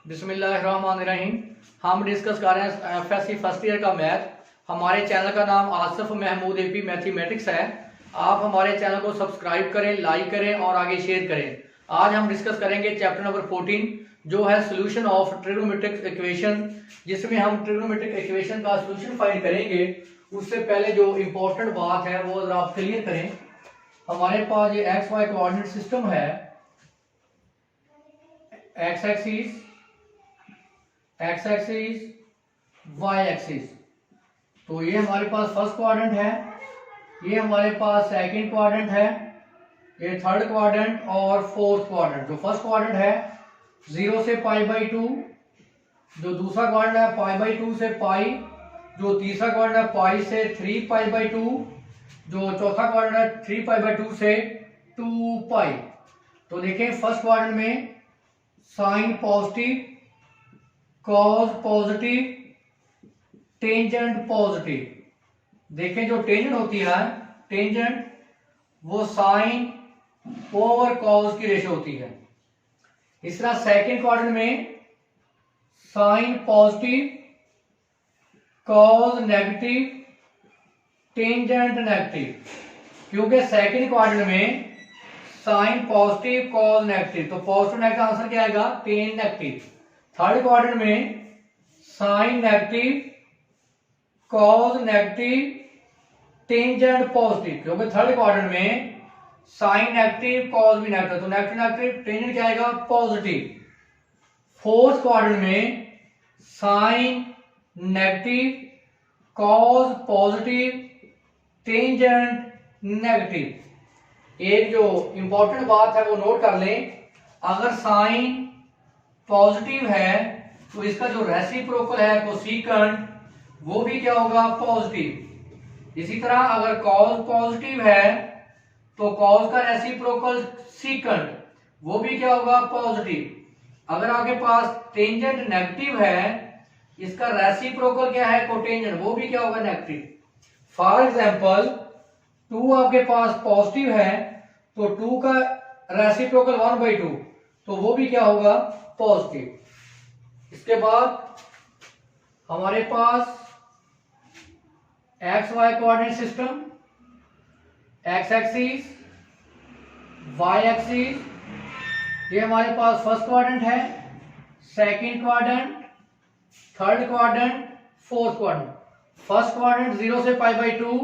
बिस्मिल्लाहिर्रहमानिर्रहीम। हम डिस्कस कर रहे हैं एफएससी फर्स्ट ईयर का मैथ। हमारे चैनल का नाम आसिफ महमूद एपी मैथमेटिक्स है। आप हमारे चैनल को सब्सक्राइब करें, लाइक करें और आगे शेयर करें। आज हम डिस्कस करेंगे चैप्टर नंबर 14 जो है सोल्यूशन ऑफ ट्रिग्नोमेट्रिक इक्वेशन, जिसमें हम ट्रिग्नोमेट्रिक इक्वेशन का सोल्यूशन फाइंड करेंगे। उससे पहले जो इंपॉर्टेंट बात है वो जरा आप क्लियर करें। हमारे पास ये एक्स वाई कोऑर्डिनेट सिस्टम है, X axis, X axis, Y axis. तो ये हमारे पास फर्स्ट क्वाड्रेंट है, ये हमारे पास सेकंड क्वाड्रेंट है, ये थर्ड क्वाड्रेंट और फोर्थ क्वाड्रेंट। जो फर्स्ट क्वाड्रेंट है 0 से π/2, जो दूसरा क्वाड्रेंट है π/2 से पाई, जो तीसरा क्वाड्रेंट है पाई से 3 π/2, जो चौथा क्वाड्रेंट है 3 π/2 से 2 पाई। तो देखें फर्स्ट क्वाड्रेंट में sine positive, cos positive, tangent positive. देखें जो टेंजेंट होती है, टेंजेंट वो साइन ओवर कॉज की रेशो होती है। इस तरह सेकेंड क्वाड्रेंट में sine positive, cos negative, tangent negative. क्योंकि सेकेंड क्वाड्रेंट में साइन पॉजिटिव, कॉज नेगेटिव, तो पॉजिटिव नेगेटिव आंसर क्या आएगा? Tan negative. थर्ड क्वाड्रेंट में sine negative, cos negative, tangent positive. क्योंकि थर्ड क्वाड्रेंट में साइन नेगेटिव, कॉज भी नेगेटिव, तो नेगेटिव नेगेटिव, टेंजेंट क्या आएगा? पॉजिटिव। फोर्थ क्वाड्रेंट में sine negative, cos positive, tangent negative. एक जो इंपॉर्टेंट बात है वो नोट कर लें, अगर साइन पॉजिटिव है तो इसका जो रेसिप्रोकल है कोसेकेंट वो भी क्या होगा? पॉजिटिव। इसी तरह अगर कॉज पॉजिटिव है तो कॉज का रेसिप्रोकल सीकेंट वो भी क्या होगा? पॉजिटिव। अगर आपके पास टेंजेंट नेगेटिव है, इसका रेसिप्रोकल क्या है? कोटेंजेंट, वो भी क्या होगा? नेगेटिव। फॉर एग्जांपल 2 आपके पास पॉजिटिव है तो 2 का रेसिप्रोकल 1/2, तो वो भी क्या होगा? पॉजिटिव। इसके बाद हमारे पास X Y coordinate system, X axis, Y axis, ये हमारे पास फर्स्ट क्वाड्रेंट है, second quadrant, third quadrant, fourth quadrant. First quadrant 0 से π/2,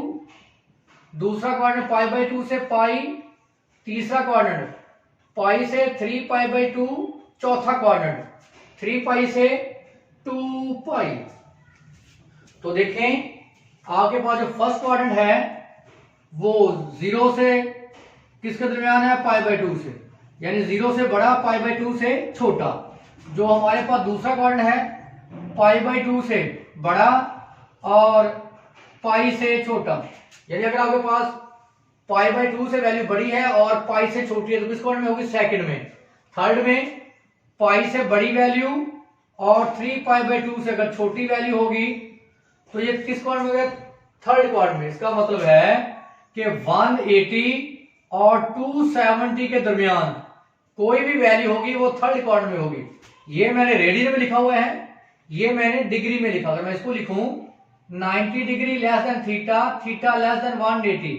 दूसरा क्वाड्रेंट π/2 से पाई, तीसरा क्वाड्रेंट पाई से 3 π/2, चौथा क्वाड्रेंट 3 पाई से 2 पाई। तो देखें आपके पास जो फर्स्ट क्वाड्रेंट है वो 0 से किसके दरमियान है? π/2 से, यानी 0 से बड़ा, π/2 से छोटा। जो हमारे पास दूसरा क्वाड्रेंट है π/2 से बड़ा और पाई से छोटा, यानी अगर आपके पास π/2 से वैल्यू बड़ी है और पाई से छोटी है तो किस क्वाड्रेंट में होगी? सेकंड में। थर्ड में पाई से बड़ी वैल्यू और 3 π/2 से अगर छोटी वैल्यू होगी तो ये किस क्वाड्रेंट में होगा? थर्ड क्वाड्रेंट में। इसका मतलब है कि 180 और 270 के दरमियान कोई भी वैल्यू होगी वो थर्ड क्वाड्रेंट में होगी। ये मैंने रेडियन में लिखा हुआ है, ये मैंने डिग्री में लिखा। अगर मैं इसको लिखूं 90 degree less than theta, theta less than 180,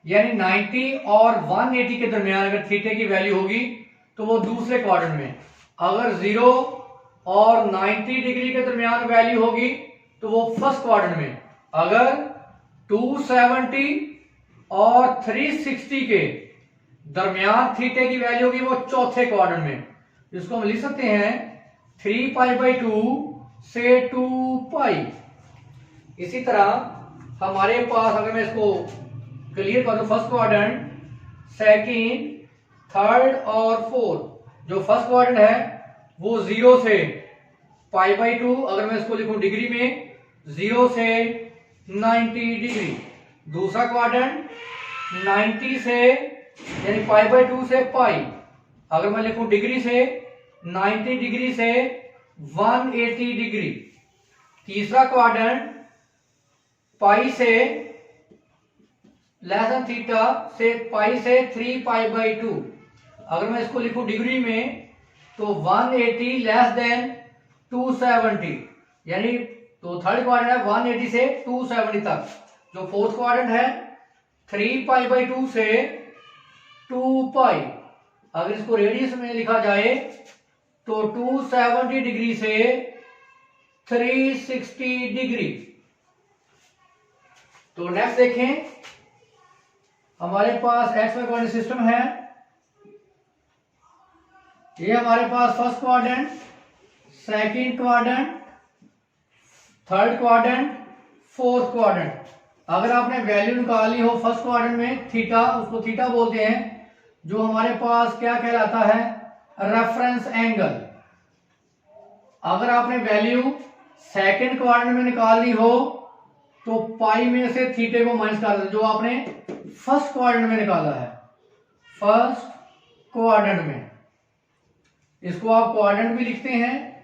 यानी 90 और 180 के दरमियान अगर थीटा की वैल्यू होगी तो वो दूसरे क्वाड्रेंट में। अगर 0 और 90 डिग्री के दरमियान वैल्यू होगी तो वो फर्स्ट क्वाड्रेंट में। अगर 270 और 360 के दरमियान थीटा की वैल्यू होगी वो चौथे क्वाड्रेंट में। इसको हम लिख सकते हैं 3 π/2 से 2 पाई। इसी तरह हमारे पास अगर मैं इसको क्लियर करूं, फर्स्ट क्वाड्रेंट, सेकंड, थर्ड और फोर्थ। जो फर्स्ट क्वाड्रेंट है वो 0 से π/2, अगर मैं इसको लिखूं डिग्री में 0 से 90 डिग्री। दूसरा क्वाड्रेंट 90 से यानी π/2 से पाई, अगर मैं लिखूं डिग्री से 90 डिग्री से 180 डिग्री। तीसरा क्वाड्रेंट पाई से लेस देन थीटा से पाई से 3 π/2, अगर मैं इसको लिखूं डिग्री में तो 180 लेस देन 270, यानी तो थर्ड क्वाड्रेंट है 180 से 270 तक। जो फोर्थ क्वाड्रेंट है 3π/2 से 2π। अगर इसको रेडियस में लिखा जाए तो 270 डिग्री से 360 डिग्री। तो नेक्स्ट देखें, हमारे पास एक्स वाई कोऑर्डिनेट सिस्टम है। ये हमारे पास first quadrant, second quadrant, third quadrant, fourth quadrant. अगर आपने वैल्यू निकालनी हो फर्स्ट क्वाड्रेंट में थीटा, उसको थीटा बोलते हैं, जो हमारे पास क्या कहलाता है, रेफरेंस एंगल। अगर आपने वैल्यू सेकंड क्वाड्रेंट में निकालनी हो तो पाई में से थीटे को माइनस कर दो, जो आपने फर्स्ट क्वाड्रेंट में निकाला है। फर्स्ट क्वाड्रेंट में इसको आप क्वाड्रेंट भी लिखते हैं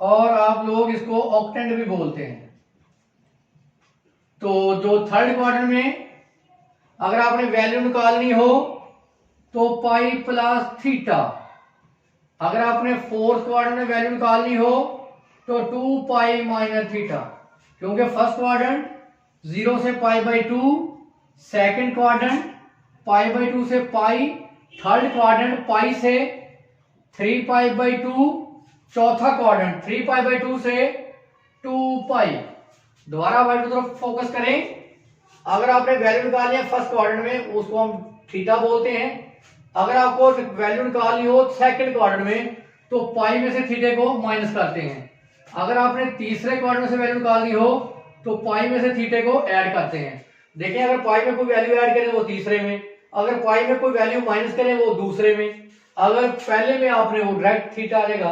और आप लोग इसको ऑक्टेंट भी बोलते हैं। तो जो थर्ड क्वाड्रेंट में अगर आपने वैल्यू निकालनी हो तो पाई प्लस थीटा। अगर आपने फोर्थ क्वाड्रेंट में वैल्यू निकालनी हो तो 2π माइनस थीटा, क्योंकि फर्स्ट क्वाड्रेंट 0 से π/2, सेकंड क्वाड्रेंट π/2 से पाई, थर्ड क्वाड्रेंट पाई से 3π/2, चौथा क्वाड्रेंट 3π/2 से 2π। दोबारा वर्ड की तरफ फोकस करें। अगर आपने वैल्यू निकालनी है फर्स्ट क्वाड्रेंट में, उसको हम थीटा बोलते हैं। अगर आपको वैल्यू निकालनी हो सेकंड क्वाड्रेंट में तो पाई में से थीटे को माइनस करते हैं। अगर आपने तीसरे क्वाड्रेंट से वैल्यू निकालनी हो तो पाई में से थीटे को ऐड करते हैं। देखिए, अगर पाई में कोई वैल्यू ऐड करें वो तीसरे में, अगर पाई में कोई वैल्यू माइनस करें वो दूसरे में। अगर पहले में आपने वो डायरेक्ट थीटा आ जाएगा।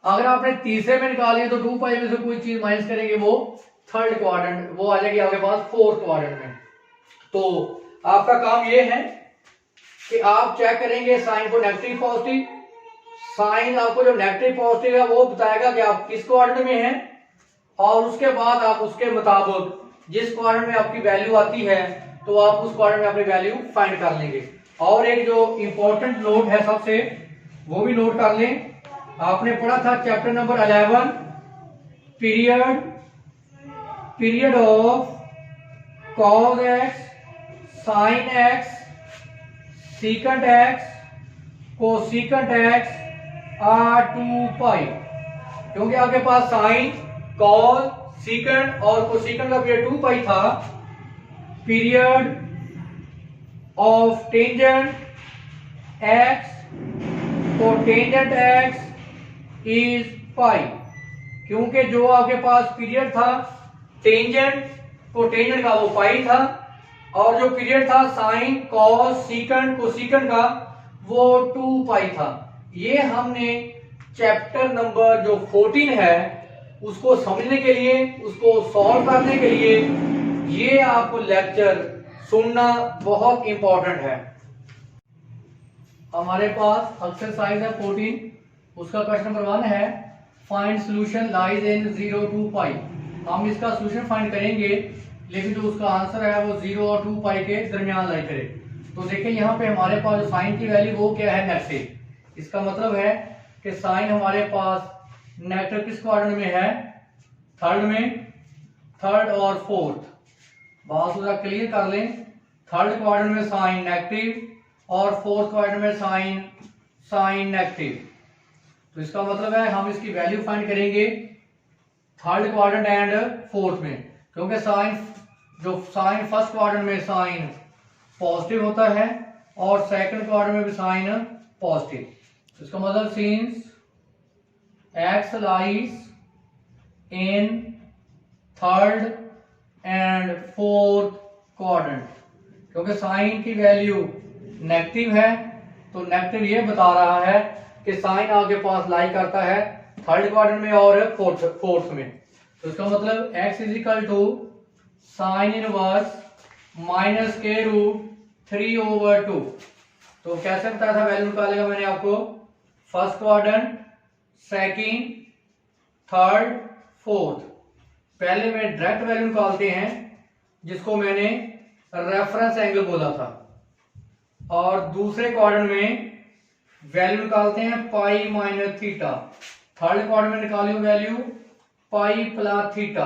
अगर आपने तीसरे में निकाली है तो 2π में से कोई चीज माइनस करेंगे वो थर्ड क्वाड्रेंट, वो आ जाएगी आपके पास फोर्थ क्वाड्रेंट में। तो आपका काम ये है कि आप चेक करेंगे साइन को नेगेटिव पॉजिटिव। साइन आपको जो नेगेटिव पॉजिटिव है वो बताएगा कि आप किस क्वाड्रेंट में हैं, और उसके बाद आप उसके मुताबिक जिस क्वाड्रेंट में आपकी वैल्यू आती है तो आप उस क्वाड्रेंट में अपनी वैल्यू फाइंड कर लेंगे। और एक जो इंपॉर्टेंट नोट है सबसे, वो भी नोट कर लें। आपने पढ़ा था chapter number 11, period of cos X, sine X, secant X, cosecant X are 2π। क्योंकि आपके पास साइन, कॉस, सीकंट और कोसीकंट का पीरियड 2π था। पीरियड ऑफ टेंजेंट एक्स, तो टेंजेंट एक्स इज पाई। क्योंकि जो आपके पास पीरियड था टेंजेंट, तो टेंजेंट का वो पाई था, और जो पीरियड था साइन, कॉस, सीकंट, कोसीकंट का वो 2π था। ये हमने चैप्टर नंबर जो 14 है उसको समझने के लिए, उसको सॉल्व करने के लिए ये आपको लेक्चर सुनना बहुत इंपॉर्टेंट है। हमारे पास एक्सरसाइज है 14, उसका क्वेश्चन नंबर 1 है find solution lies in 0 to π। हम इसका सॉल्यूशन फाइंड करेंगे, लेकिन जो उसका आंसर है वो 0 और 2π के दरमियान लाई करे। तो देखिए यहाँ पे हमारे पास जो साइन की वैल्यू वो क्या है, नेगेटिव। इसका मतलब है कि साइन हमारे पास नेगेटिव किस क्वाड्रेंट में है, थर्ड में, थर्ड और फोर्थ। बात थोड़ा क्लियर कर लें, थर्ड क्वाड्रेंट में साइन नेगेटिव और फोर्थ क्वाड्रेंट में साइन नेगेटिव। तो इसका मतलब है हम इसकी वैल्यू फाइंड करेंगे थर्ड क्वाड्रेंट एंड फोर्थ में, क्योंकि साइन फर्स्ट क्वाड्रेंट में साइन पॉजिटिव होता है और सेकंड क्वाड्रेंट में भी साइन पॉजिटिव। तो इसका मतलब since x lies in third and fourth quadrant, क्योंकि साइन की वैल्यू नेगेटिव है तो नेगेटिव ये बता रहा है कि साइन आपके पास लाई करता है थर्ड क्वाड्रेंट में और फोर्थ में। तो इसका मतलब x is equal to sine inverse minus k√3/2। तो कैसे बताया था वैल्यू निकालेगा मैंने आपको, first quadrant, second, third, fourth. पहले में डायरेक्ट वैल्यू निकालते हैं जिसको मैंने रेफरेंस एंगल बोला था, और दूसरे क्वाड्रेंट में वैल्यू निकालते हैं पाई माइनस थीटा। थर्ड क्वाड्रेंट में निकाली हो वैल्यू पाई प्लस थीटा,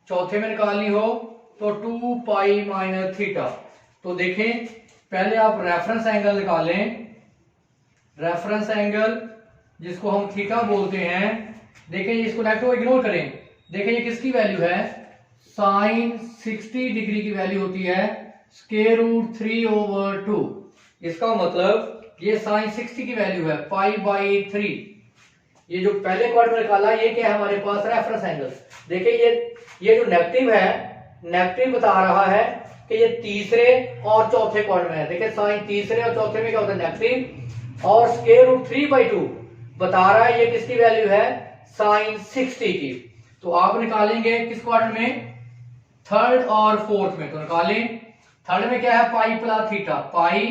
चौथे में निकालनी हो तो 2 पाई माइनस थीटा। तो देखें पहले आप रेफरेंस एंगल निकालें, रेफरेंस एंगल जिसको हम थीटा बोलते हैं। देखें इसको नेगेटिव इग्नोर करें, देखें ये किसकी वैल्यू है, साइन 60 डिग्री की वैल्यू होती है स्क्वायर रूट 3/2। इसका मतलब ये साइन 60 की वैल्यू है पाई बाई 3। ये जो पहले क्वाड्रेंट में निकाला ये क्या है हमारे पास रेफरेंस एंगल। देखिए ये जो नेगेटिव है, नेगेटिव बता रहा है कि ये तीसरे और चौथे क्वाड्रेंट में है। देखिए साइन तीसरे और चौथे में क्या होता है नेगेटिव, और स्क्वायर रूट 3/2 बता रहा है ये किसकी वैल्यू है, साइन 60 की। तो आप निकालेंगे किस क्वाड्रेंट में, थर्ड और फोर्थ में। तो निकालें थर्ड में क्या है पाई plus theta, pi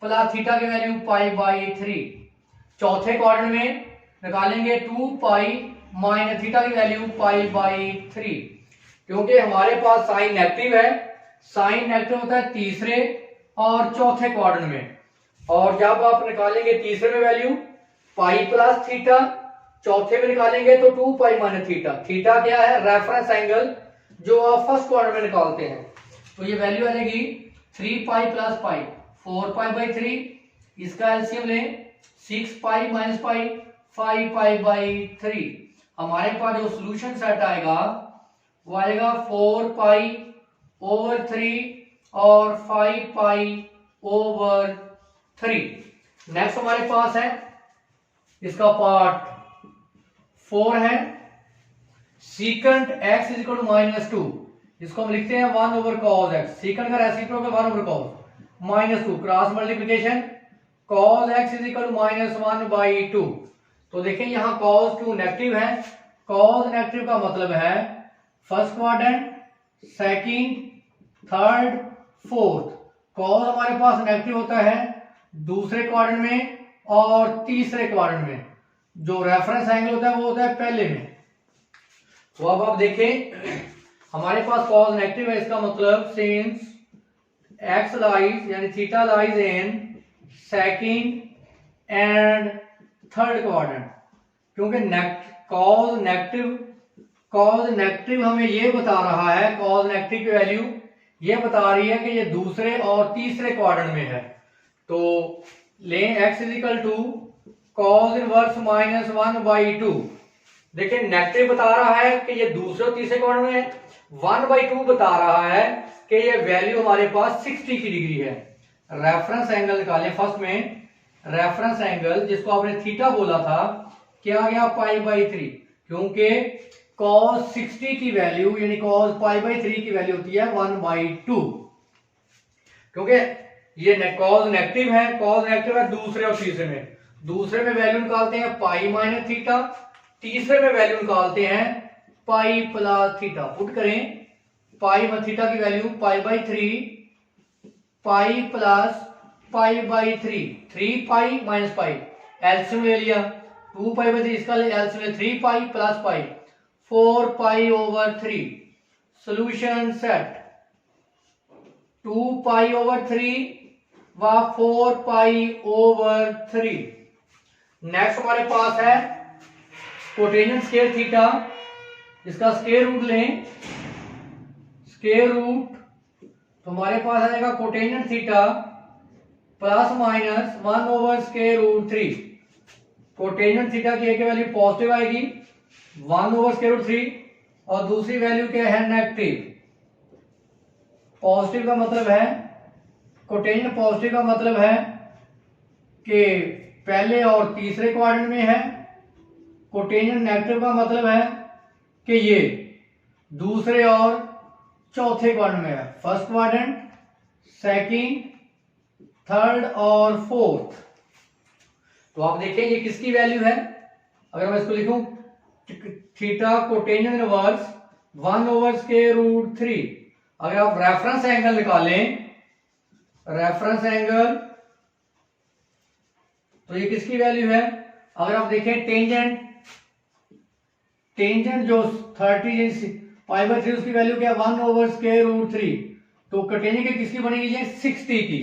plus theta की वैल्यू पाई बाई 3। चौथे क्वाड्रेंट में निकालेंगे 2 पाई माइनस थीटा की वैल्यू पाई बाई 3। क्योंकि हमारे पास साइन नेगेटिव है, साइन नेगेटिव होता है तीसरे और चौथे क्वाड्रेंट में। और जब आप निकालेंगे तीसरे में वैल्यू पाई प्लस थीटा, चौथे में निकालेंगे तो 2 पाई माइनस थीटा। थीटा क्या है, रेफरेंस एंगल जो आप फर्स्ट क्वाड्रेंट में निकालते हैं। तो ये वैल्यू आ जाएगी 3 pi plus pi 4 pi by 3। इसका एलसीएम लें 6 pi minus pi 5 pi by 3। हमारे पास जो सोल्यूशन सेट आएगा वो आएगा 4 पाई ओवर 3 और 5 पाई ओवर 3। नेक्स्ट हमारे पास है इसका पार्ट 4 है, सीकंट x इज इक्वल टू -2। इसको हम लिखते हैं 1 ओवर cos x। सीकंट का reciprocal 1 over cos -2 cross multiplication cos x is equal to -1/2। तो देखें यहाँ cos 2 नेगेटिव है, cos नेगेटिव का मतलब है first quadrant, second, third, fourth. cos हमारे पास नेगेटिव होता है दूसरे क्वाड्रेंट में और तीसरे क्वाड्रेंट में। जो रेफरेंस एंगल होता है वो होता है पहले में। तो अब आप देखें हमारे पास cos नेगेटिव है, इसका मतलब सिंस x लाइज यानी theta lies in second and third quadrant. क्योंकि cos नेगेटिव हमें ये बता रहा है, cos नेगेटिव की वैल्यू ये बता रही है कि ये दूसरे और तीसरे क्वाड्रेंट में है। तो लें x is equal to cos inverse -1/2। देखिए नेगेटिव बता रहा है कि ये दूसरे और तीसरे क्वाड्रेंट में है, 1/2 बता रहा है कि ये वैल्यू हमारे पास 60 की डिग्री है। रेफरेंस एंगल निकालें फर्स्ट में, रेफरेंस एंगल जिसको आपने थीटा बोला था क्या आ गया पाई बाई 3। क्योंकि cos 60 की वैल्यू यानी cos पाई बाई 3 की वैल्यू होती है 1/2। क्योंकि ये cos नेगेटिव है, cos नेगेटिव है दूसरे और तीसरे में। दूसरे में वैल्यू निकालते हैं पाई माइनस थीटा, तीसरे में वैल्यू निकालते हैं पाई प्लस थीटा। पुट करें पाई में थीटा की value pi by 3 pi plus pi by 3, 3 pi minus pi, LCM ले लिया 2 पाई बाई 3, इसका LCM 3 pi plus pi 4 pi over 3। Solution set 2 pi over 3 व 4 पाई ओवर 3। नेक्स्ट हमारे पास है कोटेनियन स्क्वायर थीटा, इसका स्क्वायर रूट लें, स्क्वायर रूट तो हमारे पास आ जाएगा cotangent theta plus minus 1 over square root 3। Cotangent theta की एक वैल्यू पॉजिटिव आएगी 1 ओवर स्क्वायर रूट 3 और दूसरी वैल्यू क्या है नेगेटिव। पॉजिटिव का मतलब है, कोटेनियन पॉजिटिव का मतलब है कि पहले और तीसरे क्वाड्रेंट में है। कोटेनियन नेगेटिव का मतलब है कि ये दूसरे और चौथे क्वाड्रेंट में है, फर्स्ट क्वाड्रेंट, सेकंड, थर्ड और फोर्थ। तो आप देखें ये किसकी वैल्यू है, अगर मैं इसको लिखूं theta cotangent inverse 1 over square root 3। अगर आप रेफरेंस एंगल निकालें, रेफरेंस एंगल तो ये किसकी वैल्यू है, अगर आप देखें टेंजेंट, टेंजेंट जो 30 पाई बाई 3 उसकी वैल्यू क्या है 1 ओवर स्क्वायर रूट 3। तो कोटेनियन की किसकी बनेगी ये 60 की।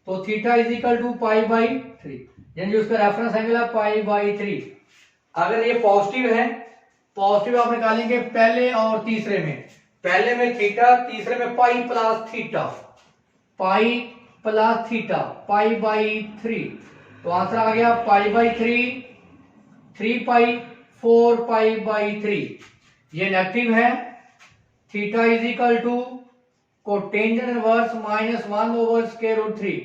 तो theta is equal to pi by 3। यानी उसका रेफरेंस एंगल है π/3। अगर ये पॉजिटिव है, पॉजिटिव आप निकालेंगे पहले और तीसरे में, पहले में थीटा, तीसरे में pi plus theta, pi plus theta, π/3। तो आंसर आ गया π/3, 3 पाई, 4 π/3। ये नेगेटिव है। Theta is equal to cotangent inverse -1/√3।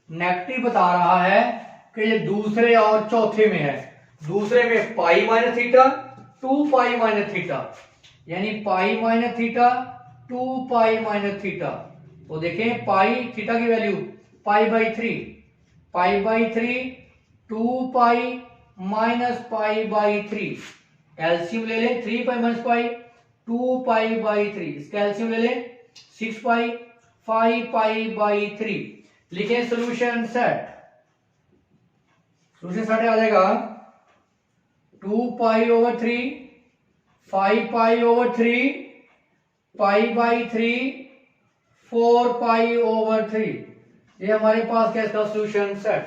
Negative बता रहा है कि ये दूसरे और चौथे में है। दूसरे में pi minus theta, 2 pi minus theta, यानी pi minus theta, 2 pi minus theta. तो देखें पाई थीटा की वैल्यू π/3, π/3, 2 पाई माइनस π/3। एलसीएम ले लें, 3 पाई माइनस पाई, 2 π/3। इसका एलसीएम ले लें, 6 पाई, 5 π/3। लिखें सोल्यूशन सेट। सोल्यूशन सेट आ जाएगा 2 π/3, 5 π/3, π/3, 4 π/3। ये हमारे पास क्या इसका सोल्यूशन सेट।